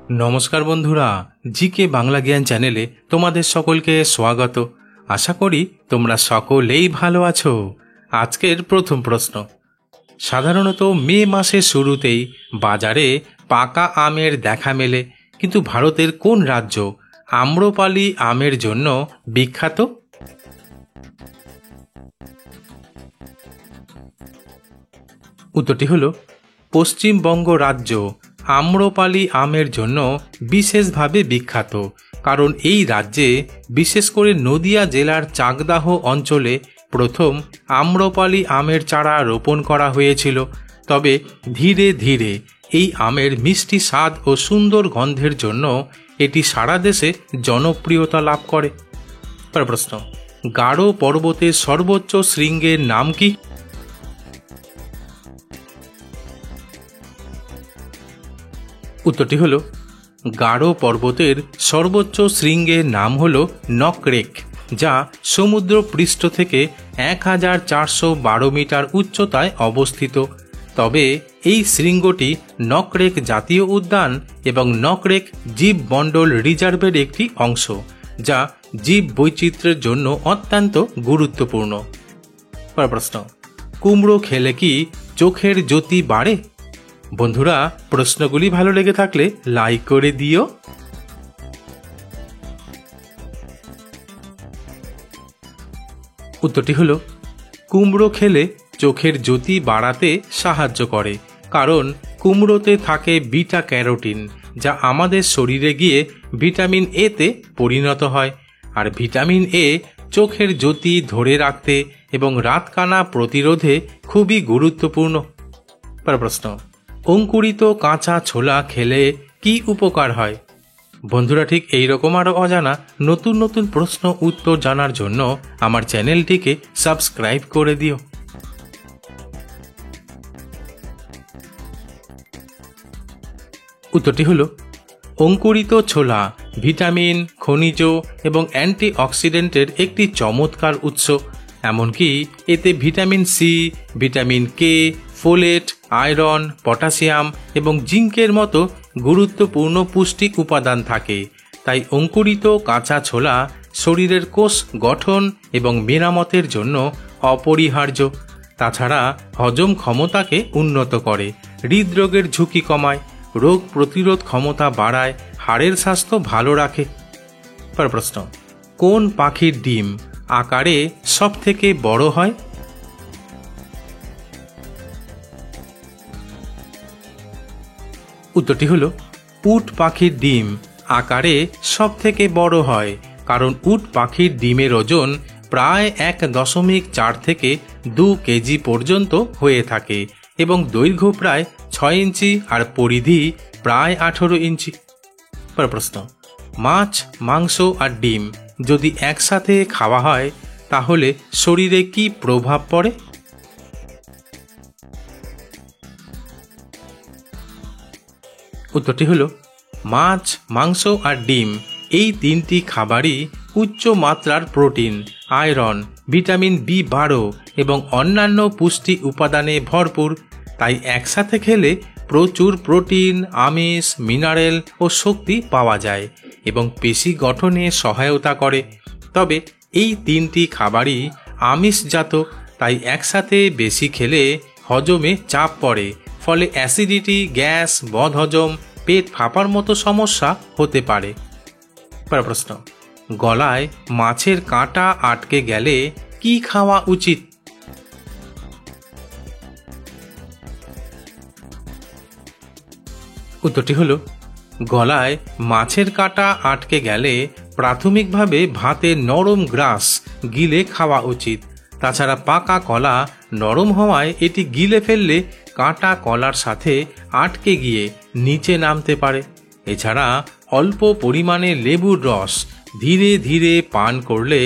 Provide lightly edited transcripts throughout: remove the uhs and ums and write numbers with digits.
নমস্কার বন্ধুরা, জিকে বাংলা জ্ঞান চ্যানেলে তোমাদের সকলকে স্বাগত। আশা করি তোমরা সকলেই ভালো আছো। আজকের প্রথম প্রশ্ন, সাধারণত মে মাসের শুরুতেই বাজারে পাকা আমের দেখা মেলে, কিন্তু ভারতের কোন রাজ্য আম্রপালি আমের জন্য বিখ্যাত? উত্তরটি হলো পশ্চিমবঙ্গ রাজ্য আম্রপালি আমের জন্য বিশেষভাবে বিখ্যাত, কারণ এই রাজ্যে বিশেষ করে নদিয়া জেলার চাকদাহ অঞ্চলে প্রথম আম্রপালি আমের চারা রোপণ করা হয়েছিল। তবে ধীরে ধীরে এই আমের মিষ্টি স্বাদ ও সুন্দর গন্ধের জন্য এটি সারা দেশে জনপ্রিয়তা লাভ করে। প্রশ্ন, গারো পর্বতের সর্বোচ্চ শৃঙ্গের নাম কি? উত্তরটি হলো গারো পর্বতের সর্বোচ্চ শৃঙ্গের নাম হল নকরেক, যা সমুদ্র পৃষ্ঠ থেকে 1412 মিটার উচ্চতায় অবস্থিত। তবে এই শৃঙ্গটি নকরেক জাতীয় উদ্যান এবং নকরেক জীবমণ্ডল রিজার্ভের একটি অংশ, যা জীব বৈচিত্র্যের জন্য অত্যন্ত গুরুত্বপূর্ণ। প্রশ্ন, কুমড়ো খেলে কি চোখের জ্যোতি বাড়ে? বন্ধুরা, প্রশ্নগুলি ভালো লেগে থাকলে লাইক করে দিও। উত্তরটি হলো কুমড়ো খেলে চোখের জ্যোতি বাড়াতে সাহায্য করে, কারণ কুমড়োতে থাকে বিটা ক্যারোটিন, যা আমাদের শরীরে গিয়ে ভিটামিন এ তে পরিণত হয়। আর ভিটামিন এ চোখের জ্যোতি ধরে রাখতে এবং রাতকানা প্রতিরোধে খুবই গুরুত্বপূর্ণ। প্রশ্ন, অঙ্কুরিত কাঁচা ছোলা খেলে কি উপকার হয়? বন্ধুরা, ঠিক এইরকম আরও অজানা নতুন নতুন প্রশ্ন উত্তর জানার জন্য আমার চ্যানেলটিকে সাবস্ক্রাইব করে দিও। উত্তরটি হলো অঙ্কুরিত ছোলা ভিটামিন, খনিজ এবং অ্যান্টিঅক্সিডেন্টের একটি চমৎকার উৎস। এমনকি এতে vitamin C, vitamin K, folate, iron, potassium এবং জিঙ্কের মতো গুরুত্বপূর্ণ পুষ্টি উপাদান থাকে। তাই অঙ্কুরিত কাঁচা ছোলা শরীরের কোষ গঠন এবং মেরামতের জন্য অপরিহার্য। তাছাড়া হজম ক্ষমতাকে উন্নত করে, হৃদরোগের ঝুঁকি কমায়, রোগ প্রতিরোধ ক্ষমতা বাড়ায়, হাড়ের স্বাস্থ্য ভালো রাখে। প্রশ্ন, কোন পাখির ডিম আকারে সবথেকে বড় হয়? উত্তরটি হলো উট পাখির ডিম আকারে সবথেকে বড় হয়, কারণ উট পাখির ডিমের ওজন প্রায় 1.4 থেকে 2 কেজি পর্যন্ত হয়ে থাকে এবং দৈর্ঘ্য প্রায় 6 ইঞ্চি আর পরিধি প্রায় 18 ইঞ্চি। প্রশ্ন, মাছ, মাংস আর ডিম যদি একসাথে খাওয়া হয় তাহলে শরীরে কি প্রভাব পড়ে? উত্তরটি হলো মাছ, মাংস আর ডিম এই তিনটি খাবারই উচ্চ মাত্রার প্রোটিন, আয়রন, ভিটামিন বি12 এবং অন্যান্য পুষ্টি উপাদানে ভরপুর। তাই একসাথে খেলে প্রচুর প্রোটিন, আমিষ, মিনারেল ও শক্তি পাওয়া যায় এবং পেশি গঠনে সহায়তা করে। তবে এই তিনটি খাবারই আমিষজাত, তাই একসাথে বেশি খেলে হজমে চাপ পড়ে, ফলে অ্যাসিডিটি, গ্যাস, বদহজম, পেট ফাঁপার মতো সমস্যা হতে পারে। প্রশ্ন, গলায় মাছের কাঁটা আটকে গেলে কি খাওয়া উচিত? উত্তরটি হলো গলায় মাছের কাঁটা আটকে গেলে প্রাথমিকভাবে ভাতের নরম গ্রাস গিলে খাওয়া উচিত। তাছাড়া পাকা কলা নরম হওয়ায় এটি গিলে ফেললে কাঁটা কলার সাথে আটকে গিয়ে নিচে নামতে পারে। এছাড়া অল্প পরিমাণে লেবুর রস ধীরে ধীরে পান করলে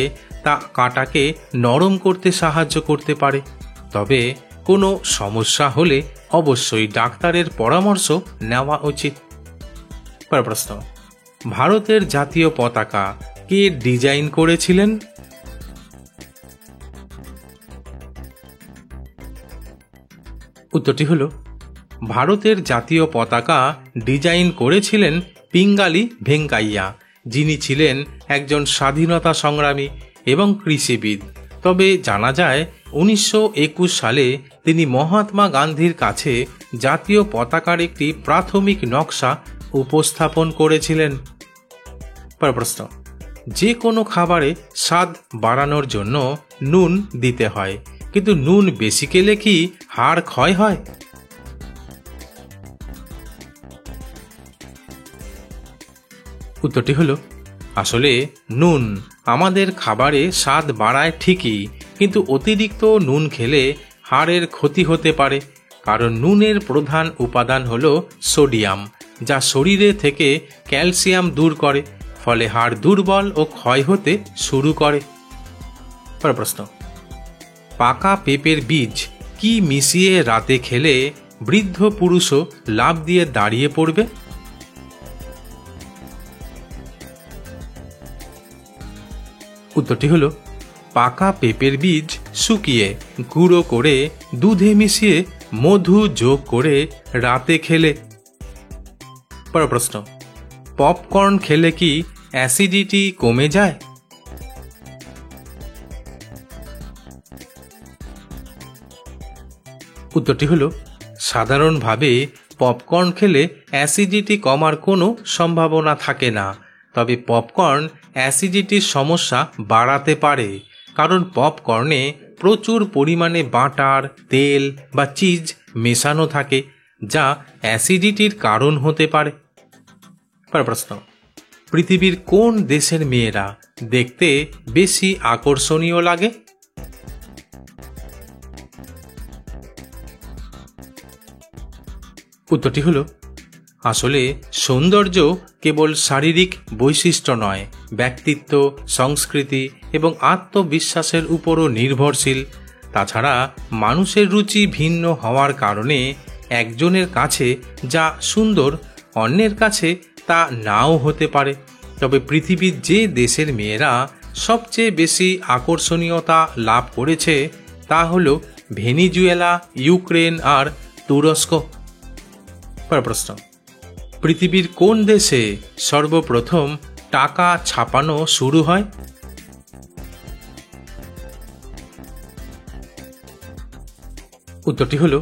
তা কাঁটাকে নরম করতে সাহায্য করতে পারে। তবে কোনো সমস্যা হলে অবশ্যই ডাক্তারের পরামর্শ নেওয়া উচিত। প্রশ্ন, ভারতের জাতীয় পতাকা কে ডিজাইন করেছিলেন? উত্তরটি হলো ভারতের জাতীয় পতাকা ডিজাইন করেছিলেন পিঙ্গালি ভেঙ্কাইয়া, যিনি ছিলেন একজন স্বাধীনতা সংগ্রামী এবং কৃষিবিদ। তবে জানা যায় 1921 সালে তিনি মহাত্মা গান্ধীর কাছে জাতীয় পতাকার একটি প্রাথমিক নকশা উপস্থাপন করেছিলেন। প্রশ্ন, যে কোনো খাবারে স্বাদ বাড়ানোর জন্য নুন দিতে হয়, কিন্তু নুন বেশি খেলে কি হাড় ক্ষয় হয়? উত্তরটি হলো, আসলে নুন আমাদের খাবারে স্বাদ বাড়ায় ঠিকই, কিন্তু অতিরিক্ত নুন খেলে হাড়ের ক্ষতি হতে পারে। কারণ নুনের প্রধান উপাদান হলো সোডিয়াম, যা শরীরে থেকে ক্যালসিয়াম দূর করে, ফলে হাড় দুর্বল ও ক্ষয় হতে শুরু করে। প্রশ্ন, পাকা পেঁপের বীজ কি মিশিয়ে রাতে খেলে বৃদ্ধ পুরুষও লাফ দিয়ে দাঁড়িয়ে পড়বে? উত্তরটি হলো, পাকা পেঁপের বীজ শুকিয়ে গুঁড়ো করে দুধে মিশিয়ে মধু যোগ করে রাতে খেলে। প্রশ্ন, পপকর্ন খেলে কি অ্যাসিডিটি কমে যায়? উত্তরটি হলো, সাধারণভাবে পপকর্ন খেলে অ্যাসিডিটি কমার কোনো সম্ভাবনা থাকে না। তবে পপকর্ন অ্যাসিডিটির সমস্যা বাড়াতে পারে, কারণ পপকর্নে প্রচুর পরিমাণে বাটার, তেল বা চিজ মেশানো থাকে, যা অ্যাসিডিটির কারণ হতে পারে। প্রশ্ন, পৃথিবীর কোন দেশের মেয়েরা দেখতে বেশি আকর্ষণীয় লাগে? উত্তরটি হলো, আসলে সৌন্দর্য কেবল শারীরিক বৈশিষ্ট্য নয়, ব্যক্তিত্ব, সংস্কৃতি এবং আত্মবিশ্বাসের উপরও নির্ভরশীল। তাছাড়া মানুষের রুচি ভিন্ন হওয়ার কারণে একজনের কাছে যা সুন্দর অন্যের কাছে তা নাও হতে পারে। তবে পৃথিবীর যে দেশের মেয়েরা সবচেয়ে বেশি আকর্ষণীয়তা লাভ করেছে তা হল ভেনিজুয়েলা, ইউক্রেন আর তুরস্ক। প্রশ্ন, পৃথিবীর কোন দেশে সর্বপ্রথম টাকা ছাপানো শুরু হয়? উত্তরটি হলো,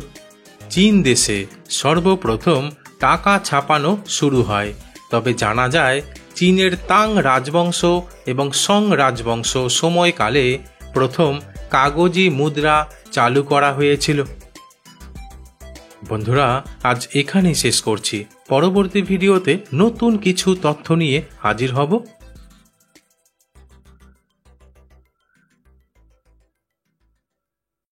চীন দেশে সর্বপ্রথম টাকা ছাপানো শুরু হয়। তবে জানা যায় চীনের তাং রাজবংশ এবং সং রাজবংশ সময়কালে প্রথম কাগজি মুদ্রা চালু করা হয়েছিল। বন্ধুরা, আজ এখানেই শেষ করছি। পরবর্তী ভিডিওতে নতুন কিছু তথ্য নিয়ে হাজির হব।